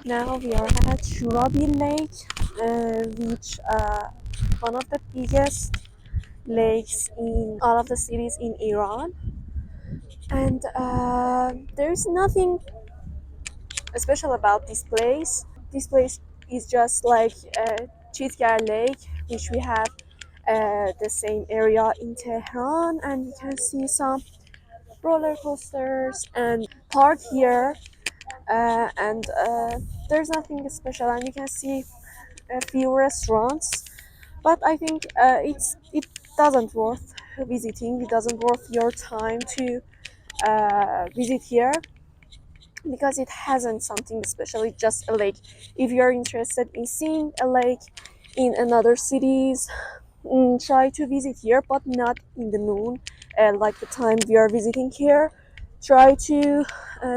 Now we are at Ardabil Lake, which one of the biggest lakes in all of the cities in Iran. And there's nothing special about this place. This place is just like Chitgar Lake, which we have the same area in Tehran, and you can see some roller coasters and park here. And there's nothing special, and you can see a few restaurants. But I think it doesn't worth visiting. It doesn't worth your time to visit here because it hasn't something special. It's just a lake. If you're interested in seeing a lake in another cities, try to visit here, but not in the noon, like the time we are visiting here. Try to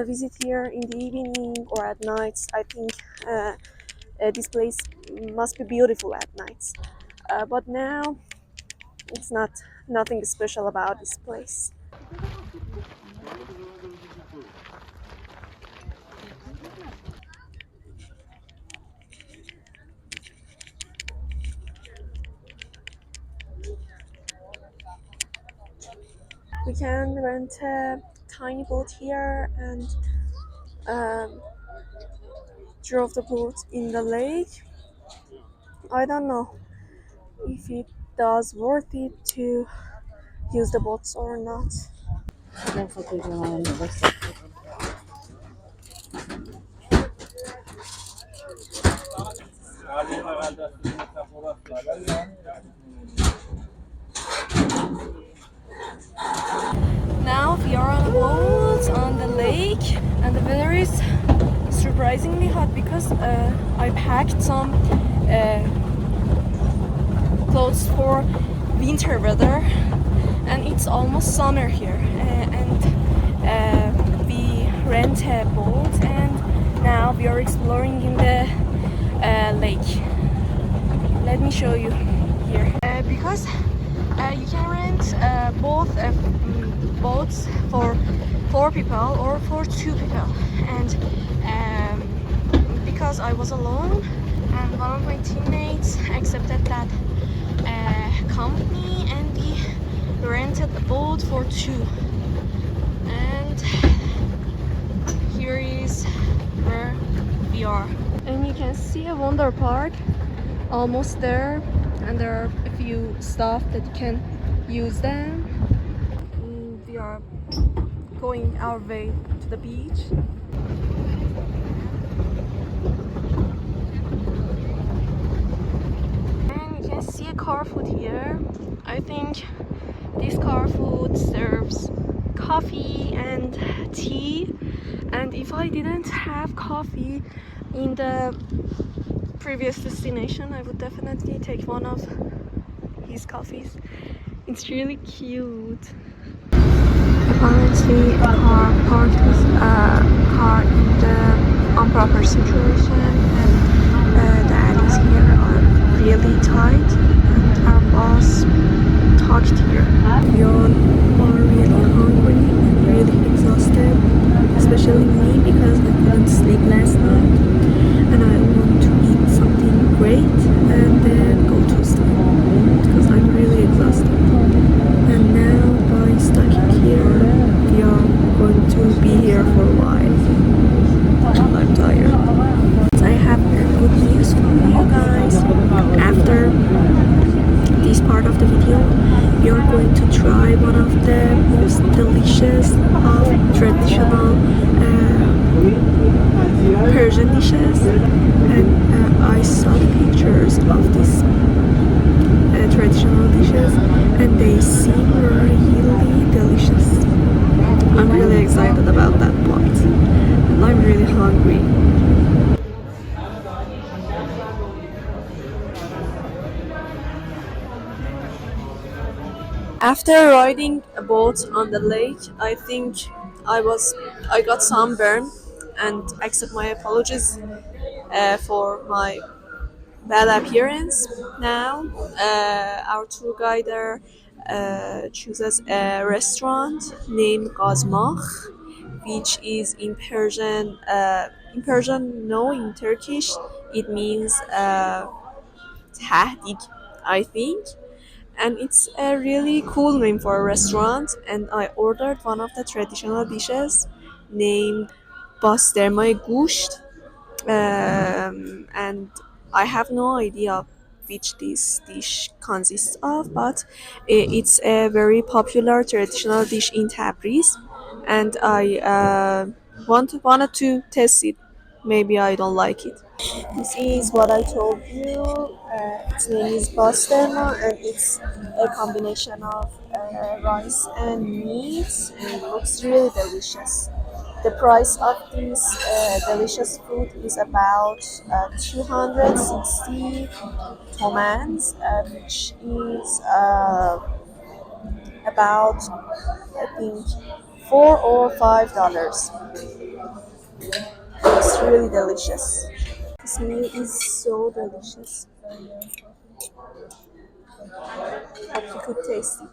visit here in the evening or at nights. I think this place must be beautiful at nights. But now it's nothing special about this place. We can rent a tiny boat here and um, drove the boat in the lake. I don't know if it does worth it to use the boats or not. Now we are on a boat on the lake, and the weather is surprisingly hot because I packed some clothes for winter weather, and it's almost summer here. And we rent a boat, and now we are exploring in the lake. Let me show you here. Because you can rent both boats for 4 people or for 2 people, and because I was alone and one of my teammates accepted that company, and we rented a boat for 2. And here is where we are, and you can see a wonder park almost there, and there are a few stuff that you can use them. We are going our way to the beach. And you can see a car food here. I think this car food serves coffee and tea, and if I didn't have coffee in the previous destination, I would definitely take one of his coffees. It's really cute. Apparently a car parked with a car in the improper situation, and the alleys here are really tight, and our boss talked here. We all are really hungry and really exhausted, especially me because I couldn't sleep last night, and I want to eat something great and then go to sleep because I'm really exhausted. And now by staying here, we are going to be here for a while. I'm tired. I have good news for you guys. After this part of the video, we are going to try one of the most delicious of traditional Persian dishes, and I saw the pictures of these traditional dishes, and they seem really delicious. I'm really excited about that part, and I'm really hungry. After riding a boat on the lake, I think I got sunburn, and accept my apologies for my bad appearance. Now our tour guide chooses a restaurant named Gazmach, which is in Persian. In Persian, no, in Turkish, it means tahdig, I think. And it's a really cool name for a restaurant. And I ordered one of the traditional dishes named pastırma gusht, and I have no idea which this dish consists of, but it's a very popular traditional dish in Tabriz, and I wanted to test it. Maybe I don't like it. This is what I told you. Its name is pastırma, and it's a combination of rice and meat, and it looks really delicious. The price of this delicious food is about 260 tomans, which is about, I think, $4 or $5. It's really delicious. This meal is so delicious. Hope you could taste it.